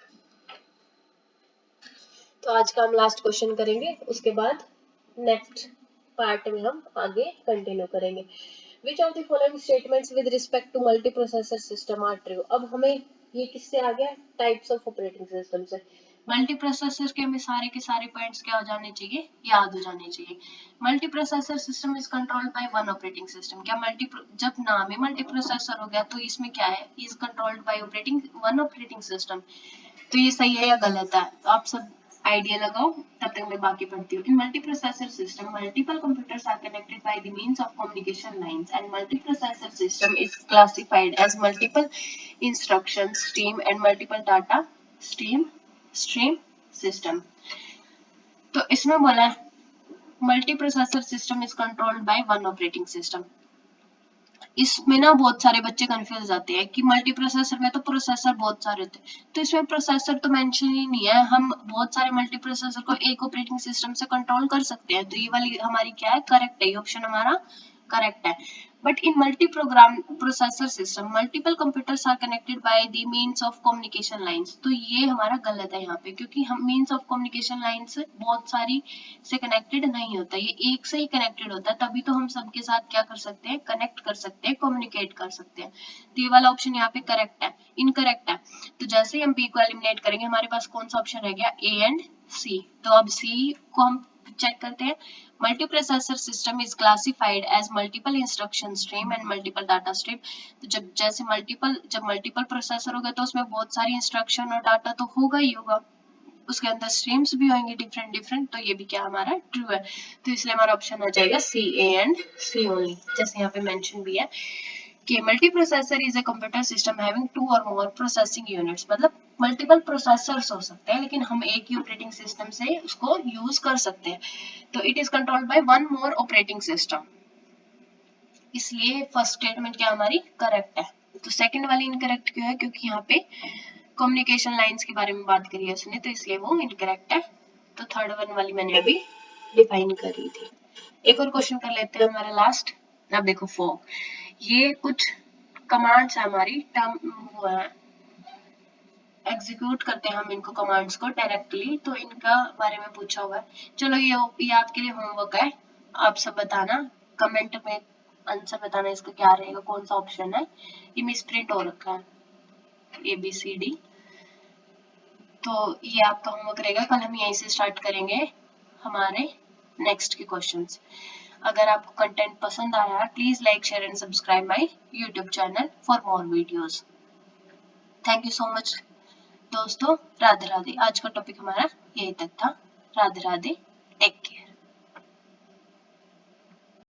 तो आज का हम लास्ट क्वेश्चन करेंगे, उसके बाद नेक्स्ट पार्ट में हम आगे कंटिन्यू करेंगे। Which of the following statements with respect to multiprocessor system are true. अब हमें ये किससे आ गया, टाइप्स ऑफ ऑपरेटिंग सिस्टम से। मल्टीप्रोसेसर के हमें सारे के सारे पॉइंट्स क्या हो जाने चाहिए, याद हो जाने चाहिए। Multiprocessor system is controlled by one operating system. क्या जब नाम ही मल्टीप्रोसेसर हो गया तो इसमें क्या है, is controlled by one operating system. तो ये सही है या गलत है, तो आप सब आइडिया लगाओ, तब तक मैं बाकी पढ़ती हूँ। In multiprocessor system multiple computers are connected by the means of communication lines, and multiprocessor system is classified as multiple instruction stream and multiple data stream system. तो इसमें बोला है multiprocessor system is controlled by one operating system. इसमें ना बहुत सारे बच्चे confuse जाते हैं कि मल्टी प्रोसेसर में तो प्रोसेसर बहुत सारे होते हैं, तो इसमें प्रोसेसर तो मेंशन ही नहीं है। हम बहुत सारे मल्टी प्रोसेसर को एक ऑपरेटिंग सिस्टम से कंट्रोल कर सकते हैं, तो ये वाली हमारी क्या है, करेक्ट है, ये ऑप्शन हमारा करेक्ट है। But in multi program processor system multiple computers are connected by the means of communication lines. तो ये हमारा गलत है यहाँ पे, क्योंकि हम मींस ऑफ कम्युनिकेशन लाइंस बहुत सारी से कनेक्टेड नहीं होता, ये एक से ही कनेक्टेड होता है, तभी तो हम सबके साथ क्या कर सकते हैं, कनेक्ट कर सकते हैं, कम्युनिकेट कर सकते हैं। तो ये वाला ऑप्शन यहाँ पे करेक्ट है, इनकरेक्ट है। तो जैसे ही हम बी को एलिमिनेट करेंगे हमारे पास कौन सा ऑप्शन रह गया, ए एंड सी। तो अब सी को हम चेक करते हैं। Multi processor system is classified as multiple instruction stream and multiple data stream. तो जब मल्टीपल प्रोसेसर होगा तो उसमें बहुत सारी इंस्ट्रक्शन और डाटा तो होगा ही होगा, उसके अंदर स्ट्रीम्स भी होंगे डिफरेंट डिफरेंट। तो ये भी क्या हमारा ट्रू है, तो इसलिए हमारा ऑप्शन आ जाएगा सी, ए एंड सी ओनली, जैसे यहाँ पे मेंशन भी है कि multi processor is a computer system having 2 और मोर प्रोसेसिंग यूनिट्स। मतलब मल्टीपल प्रोसेसर्स हो सकते हैं लेकिन हम एक ही ऑपरेटिंग सिस्टम से उसको यूज कर सकते हैं। तो it is controlled by one more operating system, इसलिए फर्स्ट स्टेटमेंट क्या हमारी करेक्ट है। तो सेकंड वाली इनकरेक्ट क्यों है, क्योंकि यहाँ पे कम्युनिकेशन लाइंस के बारे में बात करी है उसने, तो इसलिए वो इनकरेक्ट है। तो थर्ड वन वाली मैंने अभी डिफाइन करी थी। एक और क्वेश्चन कर लेते हैं हमारा लास्ट। अब देखो फॉग, ये कुछ कमांड्स है हमारी, टर्म वो है, एग्जीक्यूट करते हैं हम इनको कमांड्स को डायरेक्टली, तो इनका बारे में पूछा हुआ है। चलो ये आपके लिए होमवर्क है, आप सब बताना कमेंट में, आंसर बताना इसका क्या रहेगा, कौन सा ऑप्शन है। ये मिस प्रिंट हो रखा है ABCD। तो ये आपका होमवर्क रहेगा, कल हम यहीं से स्टार्ट करेंगे हमारे नेक्स्ट के क्वेश्चंस। अगर आपको कंटेंट पसंद आया please like share and subscribe my YouTube channel for more videos. Thank you so much दोस्तों। राधे राधे। आज का टॉपिक हमारा यही तक था। राधे राधे।